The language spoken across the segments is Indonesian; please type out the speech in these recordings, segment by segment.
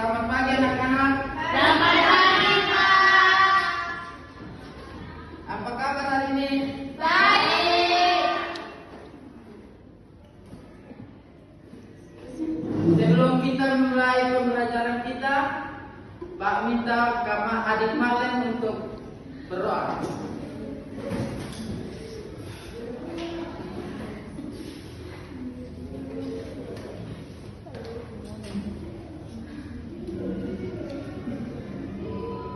Selamat pagi anak-anak. Selamat pagi, Pak. Apa kabar hari ini? Baik. Sebelum kita mulai pembelajaran kita, Pak minta sama adik Malen untuk berdoa.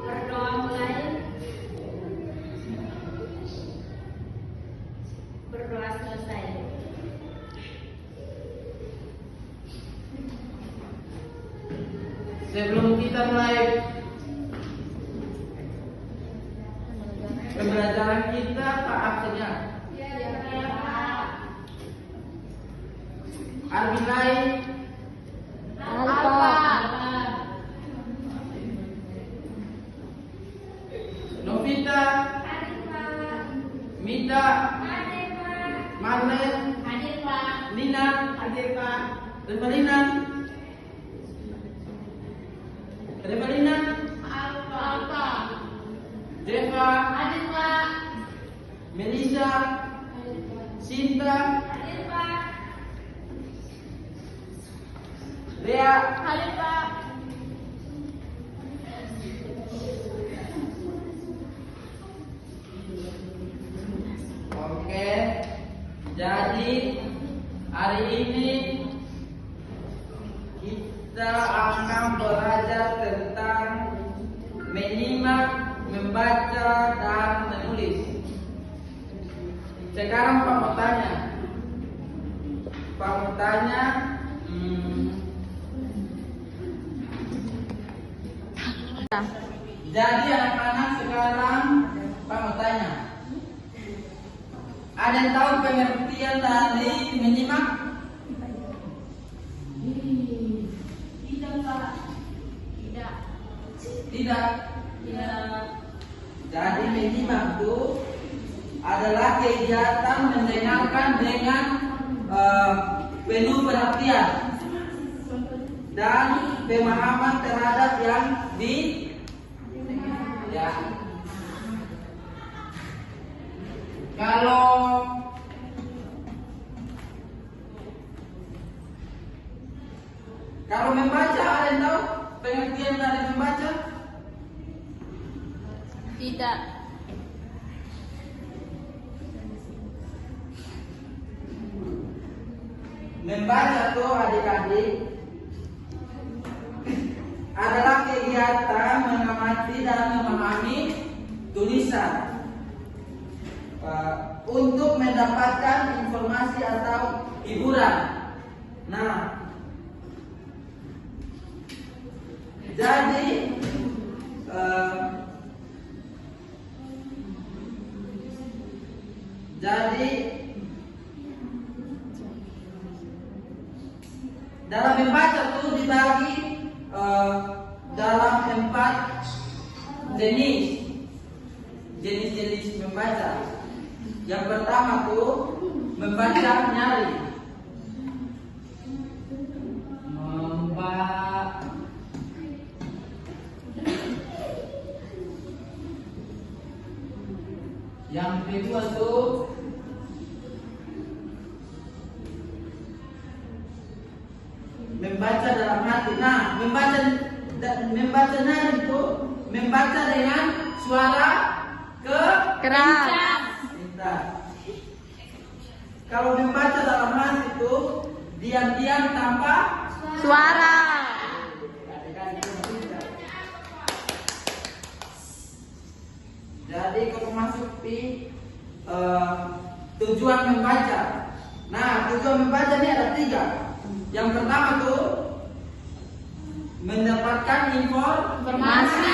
Berdoa mulai. Berdoa selesai. Sebelum kita mulai pembelajaran kita, Pak absennya. Ya, Pak. Arbilai, Alfa. Novita, Mita, Marlen, Hadir, Pak. Nina, Hadir, Pak. Revalina, Alfa. Deva, Hadir, Pak. Melissa, Sinta, Hadir, Pak. Lea, Hadir, Pak. Oke, jadi hari ini kita akan belajar tentang menyimak, membaca, dan menulis. Sekarang Pak mau tanya, jadi anak-anak sekarang Pak mau tanya. Ada yang tahu pengertian dari menyimak? Tidak, Pak. Tidak. Tidak. Tidak. Jadi menyimak itu adalah kegiatan mendengarkan dengan penuh perhatian dan pemahaman terhadap yang ya. Kalau membaca, ada yang tahu pengertian dari membaca? Tidak. Membaca tuh adik-adik adalah kegiatan mengamati dan memahami tulisan untuk mendapatkan informasi atau hiburan. Nah, jadi dalam membaca itu dibagi dalam 4 jenis membaca. Yang pertama tuh membaca nyari. Yang kedua tuh membaca dalam hati. Nah, membaca nyari itu membaca dengan suara Keras. keras. Kalau membaca dalam hati itu diam-diam tanpa Suara. Jadi kalau masuk di tujuan membaca. Nah, tujuan membaca ini ada 3. Yang pertama tuh mendapatkan informasi.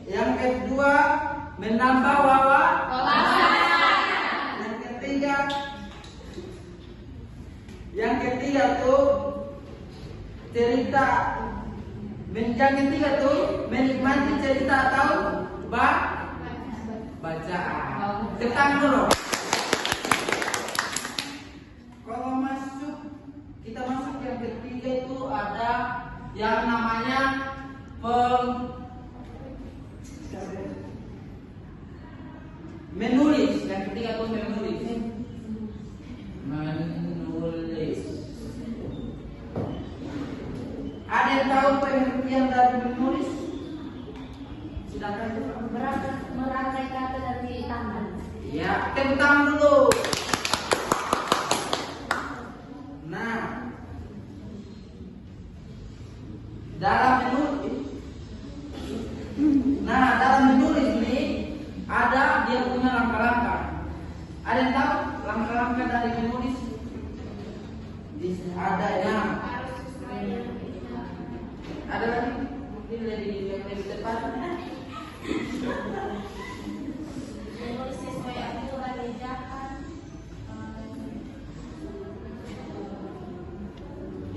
Yang kedua menambah wawasan. Yang ketiga tuh cerita. Yang ketiga tuh menikmati cerita atau bacaan. Tekan dulu. Kalau kita masuk yang ketiga itu ada yang namanya menulis. Yang ketiga tuh menulis. Menulis. Ada yang tahu pengertian dari menulis? Silakan. Merangkai kata dari tangan. Ya, tentang dulu. Nah, dalam menulis ini ada dia punya langkah-langkah. Ada yang tahu langkah-langkah dari menulis? Ada yang ada lagi mungkin lebih tepat. Menulis sesuai aturan ajakan.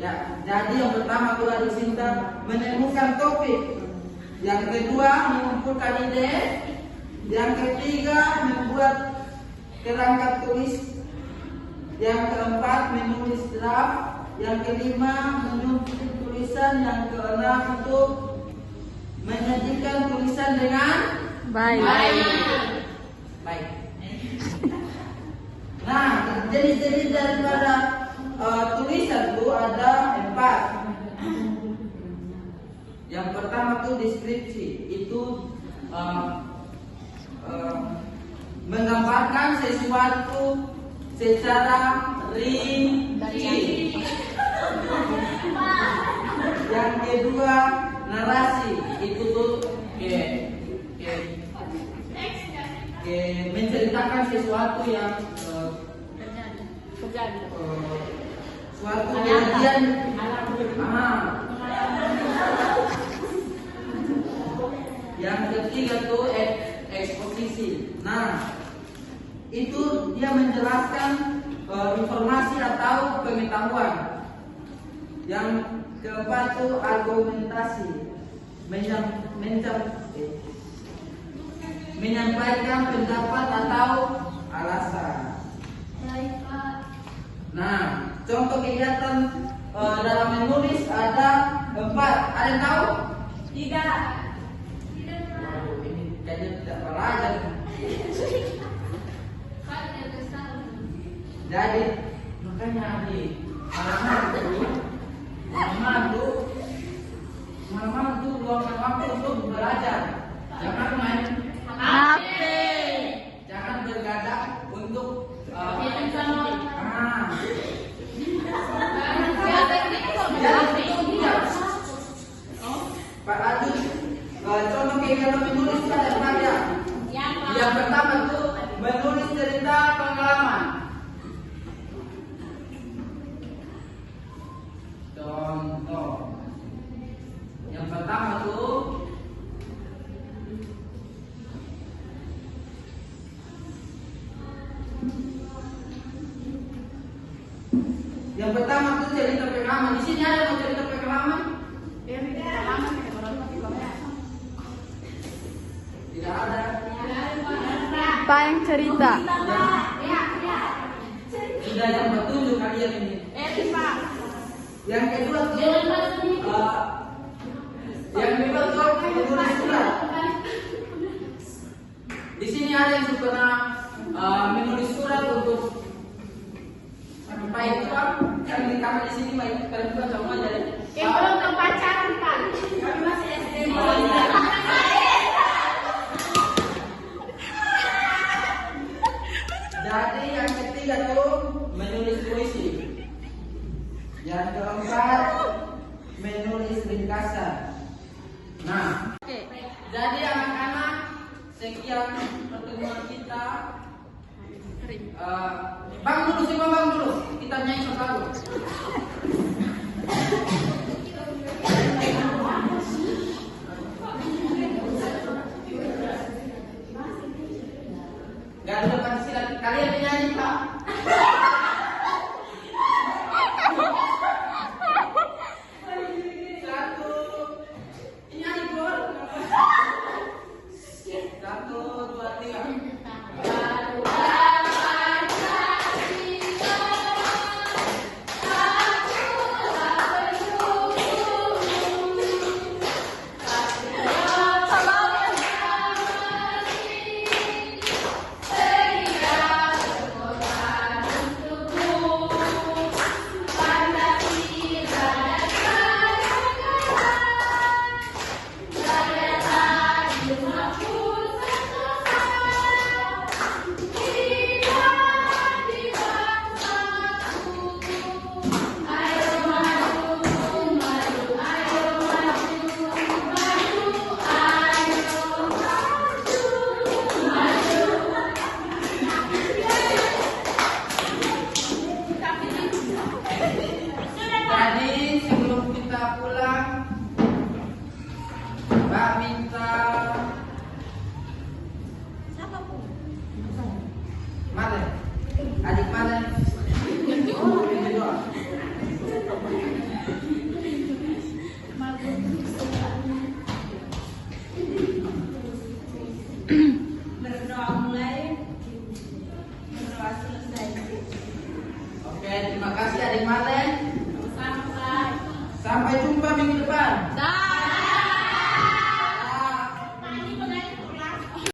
Ya, jadi yang pertama itu ada cinta menemukan topik. Yang kedua mengumpulkan ide. Yang ketiga membuat kerangka tulis. Yang keempat menulis draft. Yang kelima menyusun tulisan. Yang keenam itu menyajikan tulisan dengan Baik. baik. Nah, jenis-jenis daripada tulisan itu ada 4. Yang pertama tuh deskripsi, itu menggambarkan sesuatu secara rinci. Yang kedua narasi, itu tuh menceritakan sesuatu yang suatu kejadian. Yang ketiga tuh eksposisi. Nah, itu dia menjelaskan informasi atau pengetahuan. Yang keempat tuh argumentasi, menyampaikan pendapat atau alasan. Nah, contoh kegiatan dalam menulis ada 4. Ada yang tahu? 3. Waduh, ini kayaknya tidak belajar. Jadi makanya di malam itu luangkan waktu untuk belajar. Jangan main HP. Jangan bergadang untuk Pak Adi, contoh kegiatan menulis pada karya. Yang pertama itu menulis cerita pengalaman. Contoh. Yang pertama tuh cerita pengalaman. Di sini ada mau cerita pengalaman? Tidak ada. Pak yang cerita. Sudah yang petunjuk kalian ini. Yang kedua tuh menulis surat. Di sini ada yang suka menulis surat untuk baik itu yang di kamar di sini baik kalian juga sama aja. Belum ke pacaran kan? Kami masih SD. Jadi yang ketiga tuh menulis puisi. Yang keempat menulis ringkasan. Nah, jadi anak-anak sekian pertemuan kita. Bang dulu, kita nyanyi satu. Gak ada Pancasila, kalian nyanyi Pak. Satu, nyanyi Bor. 1, 2, 3. Berdoa mulai, berdoa selesai. Oke, terima kasih adik Marlen. Sampai. Sampai jumpa minggu depan. Dah.